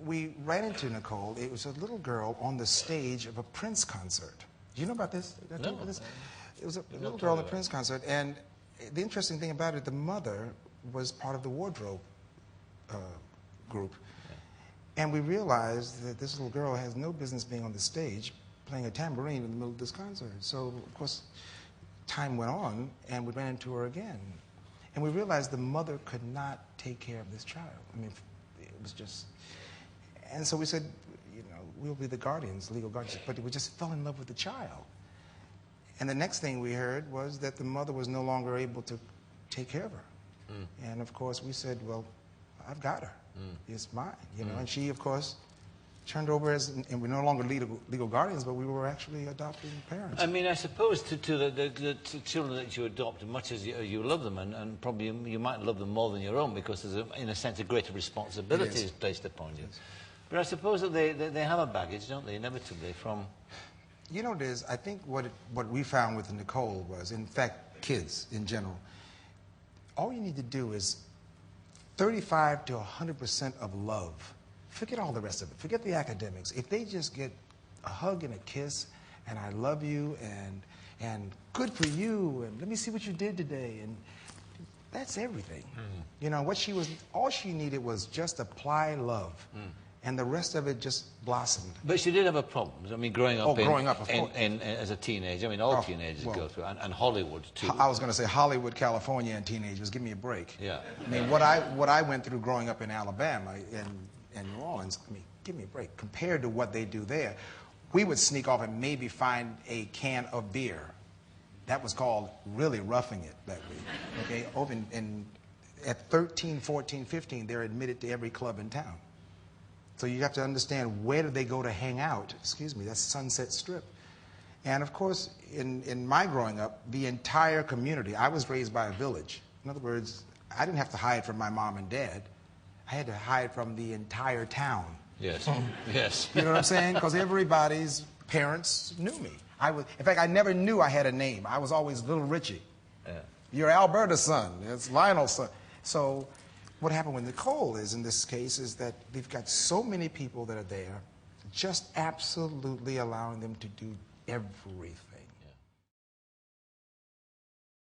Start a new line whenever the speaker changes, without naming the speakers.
we ran into Nicole. It was a little girl on the stage of a Prince concert. Do you know about this? Did I tell you about this? It was a little girl at a Prince concert, and the interesting thing about it, the mother was part of the wardrobe group. Yeah. And we realized that this little girl has no business being on the stage playing a tambourine in the middle of this concert. So, of course, time went on, and we ran into her again. And we realized the mother could not take care of this child. I mean, it was just... And so we said, you know, we'll be the guardians, legal guardians. But we just fell in love with the child. And the next thing we heard was that the mother was no longer able to take care of her. Mm. And, of course, we said, well, I've got her. Mm. It's mine, you know. And she, of course, turned over as, and we're no longer legal guardians, but we were actually adopting parents.
I mean, I suppose to the children that you adopt, much as you love them, and probably you might love them more than your own, because there's, in a sense, a greater responsibility is placed upon you. Yes. But I suppose that they have a baggage, don't they, inevitably, from...
You know, I think what we found with Nicole was, in fact, kids in general, all you need to do is 35 to 100% of love. Forget all the rest of it. Forget the academics. If they just get a hug and a kiss, and I love you, and good for you, and let me see what you did today, and that's everything. Mm. You know, all she needed was just apply love. Mm. And the rest of it just blossomed.
But she did have a problem. I mean, growing up, as a teenager. I mean, all teenagers go through, and Hollywood too.
I was going to say Hollywood, California, and teenagers. Give me a break.
Yeah.
I mean, what I went through growing up in Alabama and New Orleans. I mean, give me a break. Compared to what they do there, we would sneak off and maybe find a can of beer. That was called really roughing it that week. Okay. Over at 13, 14, 15, they're admitted to every club in town. So you have to understand, where do they go to hang out? Excuse me, that's Sunset Strip. And of course, in my growing up, the entire community, I was raised by a village. In other words, I didn't have to hide from my mom and dad. I had to hide from the entire town.
Yes, yes.
You know what I'm saying? Because everybody's parents knew me. In fact, I never knew I had a name. I was always Little Richie. Yeah. You're Alberta's son. It's Lionel's son. So what happened with Nicole is, in this case, is that they've got so many people that are there, just absolutely allowing them to do everything.